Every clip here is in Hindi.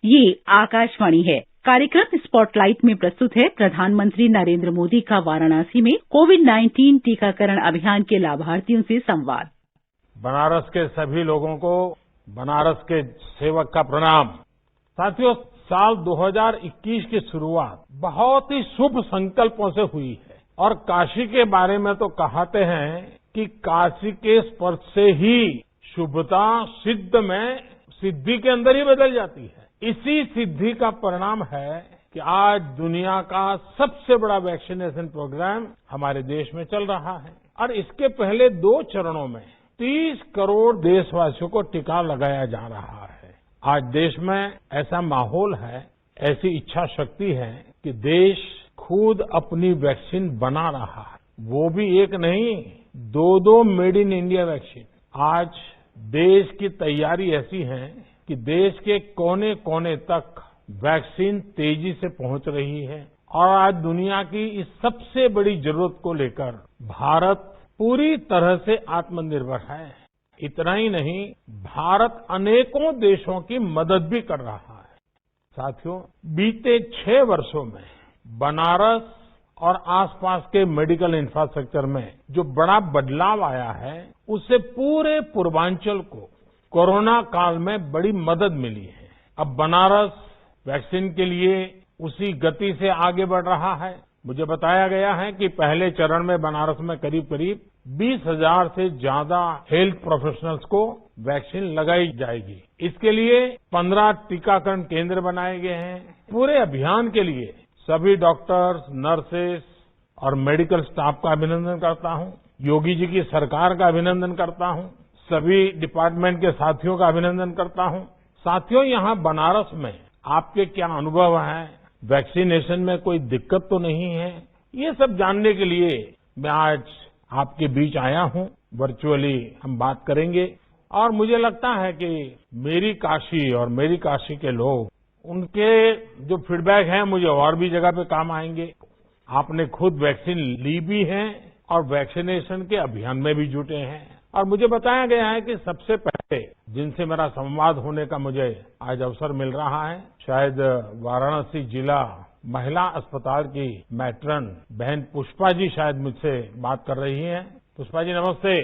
ये आकाशवाणी है। कार्यक्रम स्पॉटलाइट में प्रस्तुत है प्रधानमंत्री नरेंद्र मोदी का वाराणसी में कोविड-19 टीकाकरण अभियान के लाभार्थियों से संवाद। बनारस के सभी लोगों को बनारस के सेवक का प्रणाम। साथियों, साल 2021 की शुरुआत बहुत ही शुभ संकल्पों से हुई है और काशी के बारे में तो कहते हैं कि काशी के स्पर्श से ही शुभता सिद्धि के अंदर ही बदल जाती है। इसी सिद्धि का परिणाम है कि आज दुनिया का सबसे बड़ा वैक्सीनेशन प्रोग्राम हमारे देश में चल रहा है और इसके पहले 2 चरणों में 30 करोड़ देशवासियों को टीका लगाया जा रहा है। आज देश में ऐसा माहौल है, ऐसी इच्छा शक्ति है कि देश खुद अपनी वैक्सीन बना रहा है। वो भी एक नहीं, 2 मेड इन इंडिया वैक्सीन। आज देश की तैयारी ऐसी है कि देश के कोने कोने तक वैक्सीन तेजी से पहुंच रही है और आज दुनिया की इस सबसे बड़ी जरूरत को लेकर भारत पूरी तरह से आत्मनिर्भर है। इतना ही नहीं, भारत अनेकों देशों की मदद भी कर रहा है। साथियों, बीते 6 वर्षों में बनारस और आसपास के मेडिकल इंफ्रास्ट्रक्चर में जो बड़ा बदलाव आया है, उससे पूरे पूर्वांचल को कोरोना काल में बड़ी मदद मिली है। अब बनारस वैक्सीन के लिए उसी गति से आगे बढ़ रहा है। मुझे बताया गया है कि पहले चरण में बनारस में करीब 20,000 से ज्यादा हेल्थ प्रोफेशनल्स को वैक्सीन लगाई जाएगी। इसके लिए 15 टीकाकरण केंद्र बनाए गए हैं। पूरे अभियान के लिए सभी डॉक्टर्स, नर्सेस और मेडिकल स्टाफ का अभिनंदन करता हूं। योगी जी की सरकार का अभिनंदन करता हूं। सभी डिपार्टमेंट के साथियों का अभिनंदन करता हूं। साथियों, यहां बनारस में आपके क्या अनुभव हैं? वैक्सीनेशन में कोई दिक्कत तो नहीं है? ये सब जानने के लिए मैं आज आपके बीच आया हूं। वर्चुअली हम बात करेंगे और मुझे लगता है कि मेरी काशी और मेरी काशी के लोग, उनके जो फीडबैक हैं मुझे और भी जगह पे काम आएंगे। आपने खुद वैक्सीन ली भी है और वैक्सीनेशन के अभियान में भी जुटे हैं और मुझे बताया गया है कि सबसे पहले जिनसे मेरा संवाद होने का मुझे आज अवसर मिल रहा है, शायद वाराणसी जिला महिला अस्पताल की मैट्रन बहन पुष्पा जी शायद मुझसे बात कर रही हैं। पुष्पा जी, नमस्ते।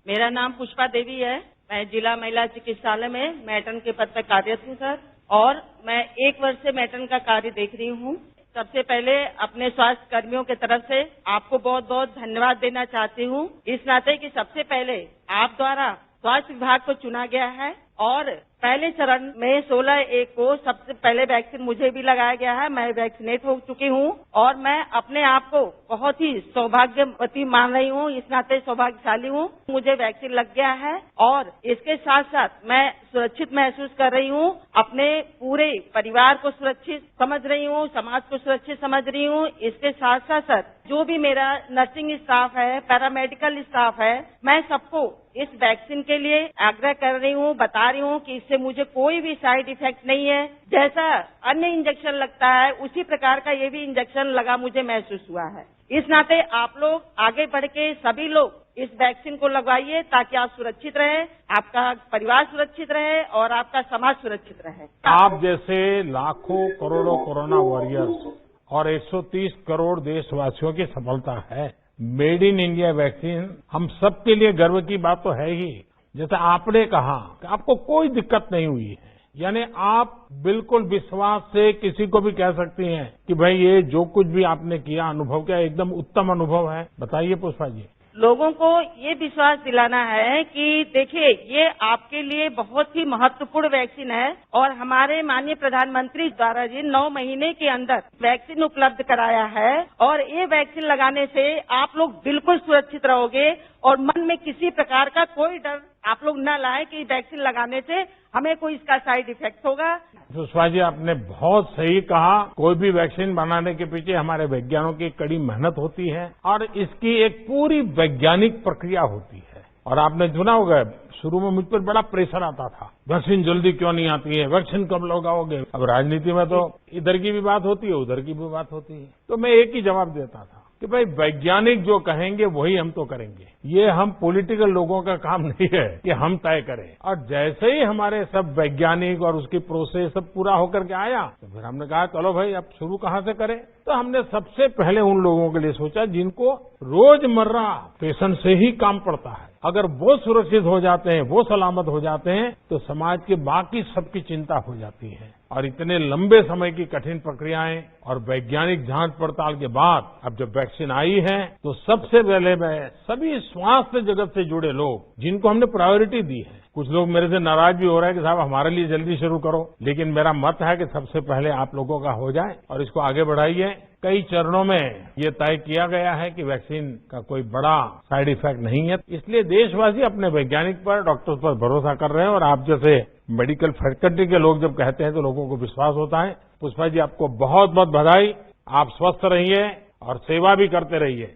मेरा नाम पुष्पा देवी है। मैं जिला महिला चिकित्सालय में मैट्रन के पद पर कार्यरत हूँ सर, और मैं 1 वर्ष से मैट्रन का कार्य देख रही हूँ। सबसे पहले अपने स्वास्थ्य कर्मियों की तरफ से आपको बहुत बहुत धन्यवाद देना चाहती हूँ, इस नाते कि सबसे पहले आप द्वारा स्वास्थ्य विभाग को चुना गया है और पहले चरण में 16/1 को सबसे पहले वैक्सीन मुझे भी लगाया गया है। मैं वैक्सीनेट हो चुकी हूँ और मैं अपने आप को बहुत ही सौभाग्यवती मान रही हूँ, इस नाते सौभाग्यशाली हूँ। मुझे वैक्सीन लग गया है और इसके साथ साथ मैं सुरक्षित महसूस कर रही हूँ। अपने पूरे परिवार को सुरक्षित समझ रही हूँ, समाज को सुरक्षित समझ रही हूँ। इसके साथ साथ जो भी मेरा नर्सिंग स्टाफ है, पैरामेडिकल स्टाफ है, मैं सबको इस वैक्सीन के लिए आग्रह कर रही हूँ, बता रही हूँ कि इससे मुझे कोई भी साइड इफेक्ट नहीं है। जैसा अन्य इंजेक्शन लगता है उसी प्रकार का ये भी इंजेक्शन लगा मुझे महसूस हुआ है। इस नाते आप लोग आगे बढ़ के सभी लोग इस वैक्सीन को लगवाइए ताकि आप सुरक्षित रहे, आपका परिवार सुरक्षित रहे और आपका समाज सुरक्षित रहे। आप जैसे लाखों करोड़ों कोरोना वॉरियर्स और 130 करोड़ देशवासियों की सफलता है। मेड इन इंडिया वैक्सीन हम सबके लिए गर्व की बात तो है ही। जैसे आपने कहा कि आपको कोई दिक्कत नहीं हुई है, यानी आप बिल्कुल विश्वास से किसी को भी कह सकती हैं कि भाई ये जो कुछ भी आपने किया, अनुभव किया, एकदम उत्तम अनुभव है। बताइए पुष्पा जी। लोगों को ये विश्वास दिलाना है कि देखिए, ये आपके लिए बहुत ही महत्वपूर्ण वैक्सीन है और हमारे माननीय प्रधानमंत्री द्वारा जी 9 महीने के अंदर वैक्सीन उपलब्ध कराया है और ये वैक्सीन लगाने से आप लोग बिल्कुल सुरक्षित रहोगे और मन में किसी प्रकार का कोई डर आप लोग न लाए कि वैक्सीन लगाने से हमें कोई इसका साइड इफेक्ट होगा। सुषमा जी, आपने बहुत सही कहा। कोई भी वैक्सीन बनाने के पीछे हमारे वैज्ञानिकों की कड़ी मेहनत होती है और इसकी एक पूरी वैज्ञानिक प्रक्रिया होती है। और आपने सुना होगा, शुरू में मुझ पर बड़ा प्रेशर आता था, वैक्सीन जल्दी क्यों नहीं आती है, वैक्सीन कब लगाओगे। अब राजनीति में तो इधर की भी बात होती है, उधर की भी बात होती है, तो मैं एक ही जवाब देता था कि भाई वैज्ञानिक जो कहेंगे वही हम तो करेंगे। ये हम पॉलिटिकल लोगों का काम नहीं है कि हम तय करें। और जैसे ही हमारे सब वैज्ञानिक और उसकी प्रोसेस सब पूरा होकर के आया तो फिर हमने कहा चलो भाई अब शुरू कहां से करें। तो हमने सबसे पहले उन लोगों के लिए सोचा जिनको रोजमर्रा पेशेंट से ही काम पड़ता है। अगर वो सुरक्षित हो जाते हैं, वो सलामत हो जाते हैं तो समाज के बाकी सबकी चिंता हो जाती है। और इतने लंबे समय की कठिन प्रक्रियाएं और वैज्ञानिक जांच पड़ताल के बाद अब जब वैक्सीन आई है तो सबसे पहले मैं सभी स्वास्थ्य जगत से जुड़े लोग जिनको हमने प्रायोरिटी दी है, कुछ लोग मेरे से नाराज भी हो रहे हैं कि साहब हमारे लिए जल्दी शुरू करो, लेकिन मेरा मत है कि सबसे पहले आप लोगों का हो जाए और इसको आगे बढ़ाइए। कई चरणों में ये तय किया गया है कि वैक्सीन का कोई बड़ा साइड इफेक्ट नहीं है, इसलिए देशवासी अपने वैज्ञानिक पर, डॉक्टर्स पर भरोसा कर रहे हैं। और आप जैसे मेडिकल फैकल्टी के लोग जब कहते हैं तो लोगों को विश्वास होता है। पुष्पा जी आपको बहुत बहुत बधाई, आप स्वस्थ रहिए और सेवा भी करते रहिए।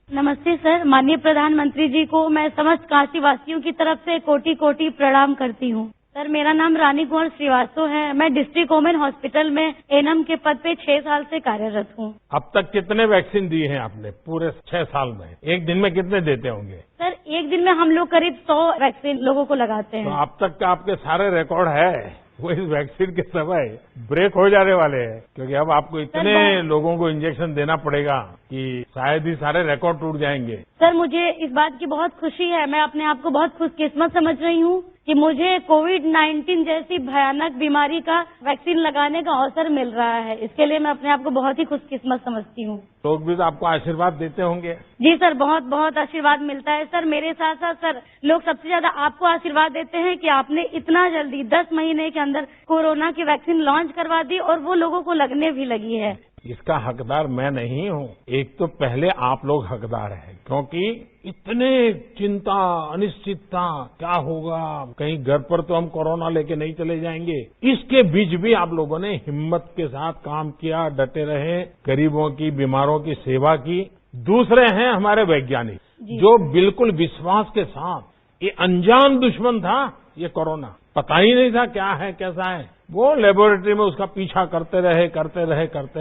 नमस्ते सर, माननीय प्रधानमंत्री जी को मैं समस्त काशी वासियों की तरफ से कोटि कोटि प्रणाम करती हूँ। सर मेरा नाम रानी कुंवर श्रीवास्तव है, मैं डिस्ट्रिक्ट वुमेन हॉस्पिटल में एनएम के पद पे 6 साल से कार्यरत हूँ। अब तक कितने वैक्सीन दिए हैं आपने पूरे 6 साल में? एक दिन में कितने देते होंगे? सर एक दिन में हम लोग करीब 100 वैक्सीन लोगों को लगाते हैं। तो अब तक का आपके सारे रिकॉर्ड है वो इस वैक्सीन के समय ब्रेक हो जाने वाले हैं, क्योंकि अब आपको इतने लोगों को इंजेक्शन देना पड़ेगा कि शायद ही सारे रिकॉर्ड टूट जाएंगे। सर मुझे इस बात की बहुत खुशी है, मैं अपने आप को बहुत खुशकिस्मत समझ रही हूँ कि मुझे कोविड-19 जैसी भयानक बीमारी का वैक्सीन लगाने का अवसर मिल रहा है। इसके लिए मैं अपने आप को बहुत ही खुशकिस्मत समझती हूँ। लोग भी तो आपको आशीर्वाद देते होंगे। जी सर, बहुत बहुत आशीर्वाद मिलता है सर। मेरे साथ साथ सर लोग सबसे ज्यादा आपको आशीर्वाद देते हैं कि आपने इतना जल्दी 10 महीने के अंदर कोरोना की वैक्सीन लॉन्च करवा दी और वो लोगों को लगने भी लगी है। इसका हकदार मैं नहीं हूँ, एक तो पहले आप लोग हकदार हैं, क्योंकि इतने चिंता, अनिश्चितता, क्या होगा, कहीं घर पर तो हम कोरोना लेके नहीं चले जाएंगे, इसके बीच भी आप लोगों ने हिम्मत के साथ काम किया, डटे रहे, गरीबों की, बीमारों की सेवा की। दूसरे हैं हमारे वैज्ञानिक जो बिल्कुल विश्वास के साथ, ये अनजान दुश्मन था ये कोरोना, पता ही नहीं था क्या है कैसा है, वो लेबोरेटरी में उसका पीछा करते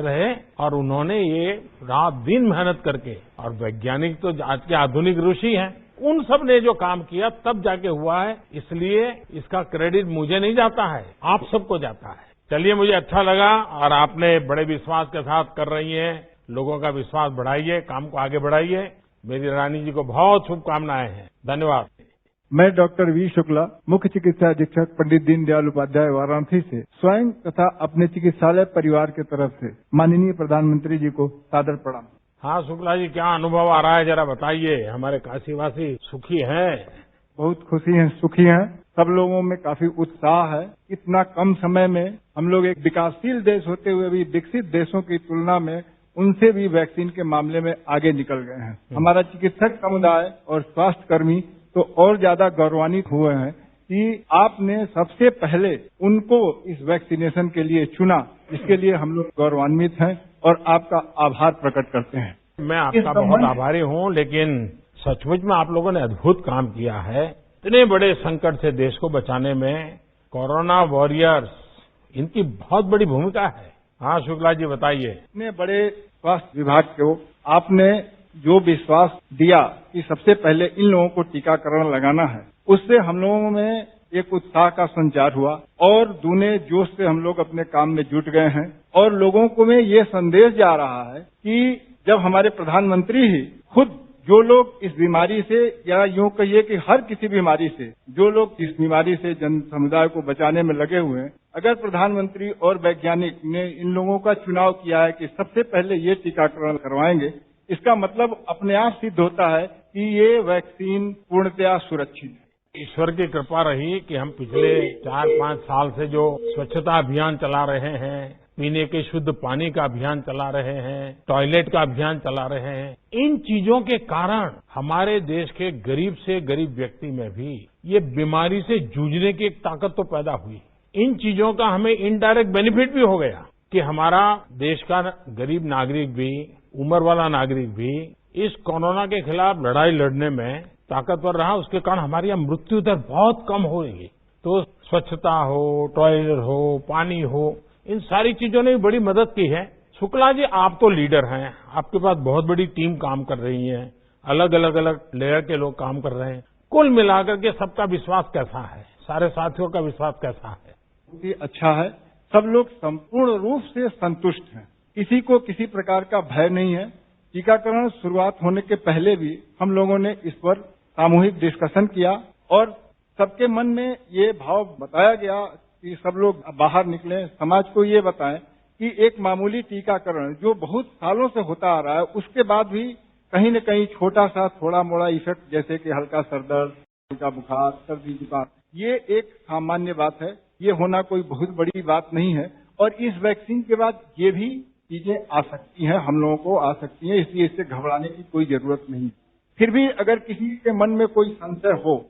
रहे और उन्होंने ये रात दिन मेहनत करके, और वैज्ञानिक तो आज के आधुनिक ऋषि हैं, उन सब ने जो काम किया तब जाके हुआ है, इसलिए इसका क्रेडिट मुझे नहीं जाता है, आप सबको जाता है। चलिए मुझे अच्छा लगा और आपने बड़े विश्वास के साथ कर रही हैं, लोगों का विश्वास बढ़ाइए, काम को आगे बढ़ाइए। मेरी रानी जी को बहुत शुभकामनाएं हैं। धन्यवाद। मैं डॉक्टर वी शुक्ला, मुख्य चिकित्सा अधीक्षक पंडित दीनदयाल उपाध्याय वाराणसी से स्वयं तथा अपने चिकित्सालय परिवार की तरफ से माननीय प्रधानमंत्री जी को सादर प्रणाम। हाँ शुक्ला जी, क्या अनुभव आ रहा है जरा बताइए। हमारे काशीवासी सुखी हैं? बहुत खुशी हैं, सुखी हैं। सब लोगों में काफी उत्साह है। इतना कम समय में हम लोग एक विकासशील देश होते हुए भी विकसित देशों की तुलना में उनसे भी वैक्सीन के मामले में आगे निकल गए हैं। हमारा चिकित्सक समुदाय और स्वास्थ्य कर्मी तो और ज्यादा गौरवान्वित हुए हैं कि आपने सबसे पहले उनको इस वैक्सीनेशन के लिए चुना, इसके लिए हम लोग गौरवान्वित हैं और आपका आभार प्रकट करते हैं। मैं आपका बहुत आभारी हूँ, लेकिन सचमुच में आप लोगों ने अद्भुत काम किया है। इतने बड़े संकट से देश को बचाने में कोरोना वॉरियर्स, इनकी बहुत बड़ी भूमिका है। हाँ शुक्ला जी बताइए। इतने बड़े स्वास्थ्य विभाग को आपने जो विश्वास दिया कि सबसे पहले इन लोगों को टीकाकरण लगाना है, उससे हम लोगों में एक उत्साह का संचार हुआ और दूने जोश से हम लोग अपने काम में जुट गए हैं। और लोगों को में ये संदेश जा रहा है कि जब हमारे प्रधानमंत्री ही खुद जो लोग इस बीमारी से, या यूं कहिए कि हर किसी बीमारी से, जो लोग इस बीमारी से जन समुदाय को बचाने में लगे हुए हैं, अगर प्रधानमंत्री और वैज्ञानिक ने इन लोगों का चुनाव किया है कि सबसे पहले ये टीकाकरण करवाएंगे, इसका मतलब अपने आप सिद्ध होता है कि ये वैक्सीन पूर्णतया सुरक्षित है। ईश्वर की कृपा रही कि हम पिछले 4-5 साल से जो स्वच्छता अभियान चला रहे हैं, पीने के शुद्ध पानी का अभियान चला रहे हैं, टॉयलेट का अभियान चला रहे हैं, इन चीजों के कारण हमारे देश के गरीब से गरीब व्यक्ति में भी ये बीमारी से जूझने की एक ताकत तो पैदा हुई। इन चीजों का हमें इनडायरेक्ट बेनिफिट भी हो गया कि हमारा देश का गरीब नागरिक भी, उम्र वाला नागरिक भी इस कोरोना के खिलाफ लड़ाई लड़ने में ताकतवर रहा। उसके कारण हमारी यहाँ मृत्यु दर बहुत कम हो रही है। तो स्वच्छता हो, टॉयलेट हो, पानी हो, इन सारी चीजों ने भी बड़ी मदद की है। शुक्ला जी, आप तो लीडर हैं, आपके पास बहुत बड़ी टीम काम कर रही है, अलग अलग लेयर के लोग काम कर रहे हैं। कुल मिलाकर के सबका विश्वास कैसा है, सारे साथियों का विश्वास कैसा है? बहुत ही अच्छा है। सब लोग संपूर्ण रूप से संतुष्ट हैं। किसी को किसी प्रकार का भय नहीं है। टीकाकरण शुरुआत होने के पहले भी हम लोगों ने इस पर सामूहिक डिस्कशन किया और सबके मन में ये भाव बताया गया कि सब लोग बाहर निकलें, समाज को ये बताएं कि एक मामूली टीकाकरण जो बहुत सालों से होता आ रहा है, उसके बाद भी कहीं न कहीं छोटा सा थोड़ा मोड़ा इफेक्ट, जैसे कि हल्का सर दर्द, हल्का बुखार, सर्दी जुकाम, ये एक सामान्य बात है। ये होना कोई बहुत बड़ी बात नहीं है और इस वैक्सीन के बाद ये भी चीजें आ सकती हैं, हम लोगों को आ सकती हैं, इसलिए इससे घबराने की कोई जरूरत नहीं है। फिर भी अगर किसी के मन में कोई संशय हो,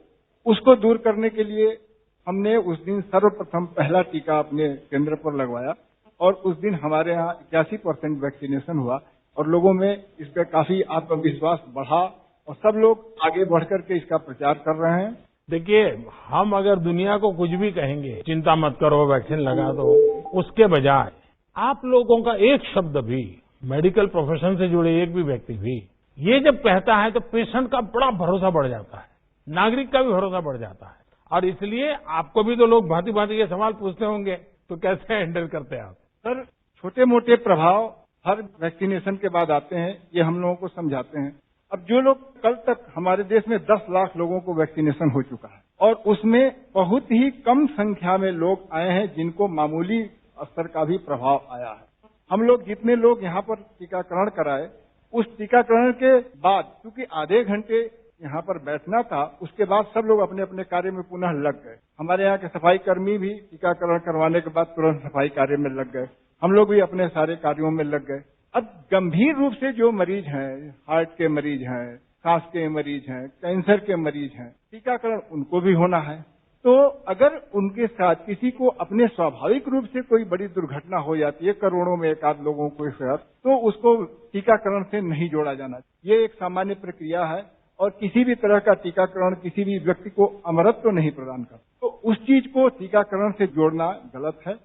उसको दूर करने के लिए हमने उस दिन सर्वप्रथम पहला टीका अपने केंद्र पर लगवाया और उस दिन हमारे यहाँ 81% वैक्सीनेशन हुआ और लोगों में इस पर काफी आत्मविश्वास बढ़ा और सब लोग आगे बढ़ करके इसका प्रचार कर रहे हैं। देखिए, हम अगर दुनिया को कुछ भी कहेंगे, चिंता मत करो, वैक्सीन लगा दो, उसके बजाय आप लोगों का एक शब्द भी, मेडिकल प्रोफेशन से जुड़े एक भी व्यक्ति भी ये जब कहता है तो पेशेंट का बड़ा भरोसा बढ़ जाता है, नागरिक का भी भरोसा बढ़ जाता है। और इसलिए आपको भी तो लोग भांति भांति के सवाल पूछते होंगे, तो कैसे हैंडल करते हैं आप? सर, छोटे मोटे प्रभाव हर वैक्सीनेशन के बाद आते हैं, ये हम लोगों को समझाते हैं। अब जो लोग, कल तक हमारे देश में 10 लाख लोगों को वैक्सीनेशन हो चुका है और उसमें बहुत ही कम संख्या में लोग आए हैं जिनको मामूली स्तर का भी प्रभाव आया है। हम लोग जितने लोग यहाँ पर टीकाकरण कराए, उस टीकाकरण के बाद क्योंकि आधे घंटे यहाँ पर बैठना था, उसके बाद सब लोग अपने अपने कार्य में पुनः लग गए। हमारे यहाँ के सफाई कर्मी भी टीकाकरण करवाने के बाद तुरंत सफाई कार्य में लग गए, हम लोग भी अपने सारे कार्यों में लग गए। अब गंभीर रूप से जो मरीज हैं, हार्ट के मरीज हैं, सांस के मरीज हैं, कैंसर के मरीज हैं, टीकाकरण उनको भी होना है। तो अगर उनके साथ किसी को अपने स्वाभाविक रूप से कोई बड़ी दुर्घटना हो जाती है, करोड़ों में एक आध लोगों को साथ, तो उसको टीकाकरण से नहीं जोड़ा जाना। ये एक सामान्य प्रक्रिया है और किसी भी तरह का टीकाकरण किसी भी व्यक्ति को अमरत्व नहीं प्रदान करता। तो उस चीज को टीकाकरण से जोड़ना गलत है,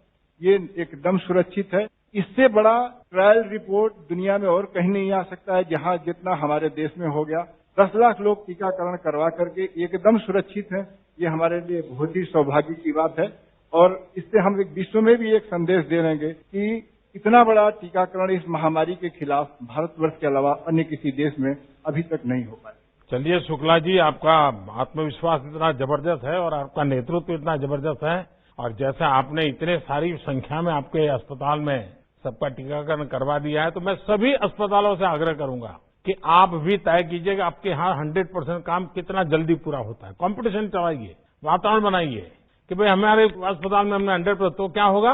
ये एकदम सुरक्षित है। इससे बड़ा ट्रायल रिपोर्ट दुनिया में और कहीं नहीं आ सकता है, जहां जितना हमारे देश में हो गया। 10 लाख लोग टीकाकरण करवा करके एकदम सुरक्षित हैं। ये हमारे लिए बहुत ही सौभाग्य की बात है और इससे हम एक विश्व में भी एक संदेश दे रहेंगे कि इतना बड़ा टीकाकरण इस महामारी के खिलाफ भारतवर्ष के अलावा अन्य किसी देश में अभी तक नहीं हो पाया। चलिए शुक्ला जी, आपका आत्मविश्वास इतना जबरदस्त है और आपका नेतृत्व इतना जबरदस्त है और जैसे आपने इतने सारी संख्या में आपके अस्पताल में सबका टीकाकरण करवा दिया है, तो मैं सभी अस्पतालों से आग्रह करूंगा कि आप भी तय कीजिएगा आपके यहाँ 100% काम कितना जल्दी पूरा होता है। कंपटीशन चलाइए, वातावरण बनाइए कि भाई हमारे अस्पताल में हमने 100%, तो क्या होगा,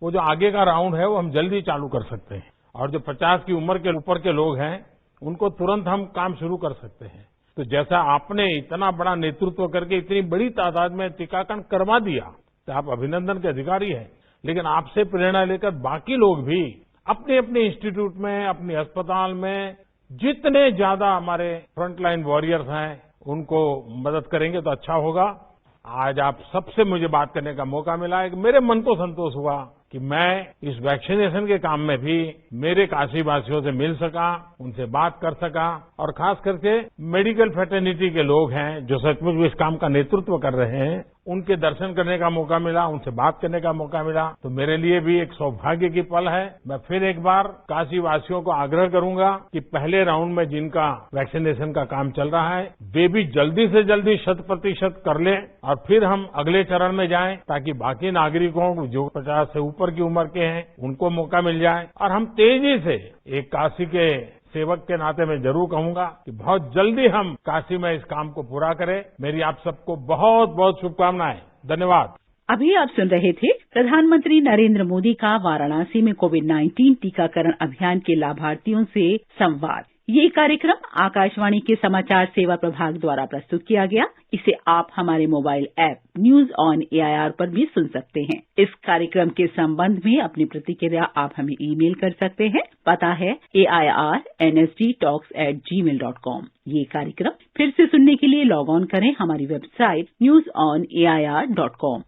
वो जो आगे का राउंड है वो हम जल्दी चालू कर सकते हैं और जो 50 की उम्र के ऊपर के लोग हैं उनको तुरंत हम काम शुरू कर सकते हैं। तो जैसा आपने इतना बड़ा नेतृत्व करके इतनी बड़ी तादाद में टीकाकरण करवा दिया, तो आप अभिनंदन के अधिकारी हैं। लेकिन आपसे प्रेरणा लेकर बाकी लोग भी अपने अपने इंस्टीट्यूट में, अपने अस्पताल में जितने ज्यादा हमारे फ्रंटलाइन वॉरियर्स हैं उनको मदद करेंगे तो अच्छा होगा। आज आप सबसे मुझे बात करने का मौका मिला है कि मेरे मन को संतोष हुआ कि मैं इस वैक्सीनेशन के काम में भी मेरे काशीवासियों से मिल सका, उनसे बात कर सका और खास करके मेडिकल फ्रेटर्निटी के लोग हैं जो सचमुच इस काम का नेतृत्व कर रहे हैं, उनके दर्शन करने का मौका मिला, उनसे बात करने का मौका मिला, तो मेरे लिए भी एक सौभाग्य की पल है। मैं फिर एक बार काशीवासियों को आग्रह करूंगा कि पहले राउंड में जिनका वैक्सीनेशन का काम चल रहा है वे भी जल्दी से जल्दी 100% कर लें और फिर हम अगले चरण में जाएं, ताकि बाकी नागरिकों जो 50 से ऊपर की उम्र के हैं उनको मौका मिल जाए और हम तेजी से एक काशी के सेवक के नाते मैं जरूर कहूंगा कि बहुत जल्दी हम काशी में इस काम को पूरा करें। मेरी आप सबको बहुत बहुत शुभकामनाएं। धन्यवाद। अभी आप सुन रहे थे प्रधानमंत्री नरेंद्र मोदी का वाराणसी में कोविड-19 टीकाकरण अभियान के लाभार्थियों से संवाद। ये कार्यक्रम आकाशवाणी के समाचार सेवा प्रभाग द्वारा प्रस्तुत किया गया। इसे आप हमारे mobile app news on AIR पर भी सुन सकते हैं। इस कार्यक्रम के संबंध में अपनी प्रतिक्रिया आप हमें ईमेल कर सकते हैं। पता है airnsdtalks@gmail.com। ये कार्यक्रम फिर से सुनने के लिए लॉग ऑन करें हमारी वेबसाइट newsonair.com।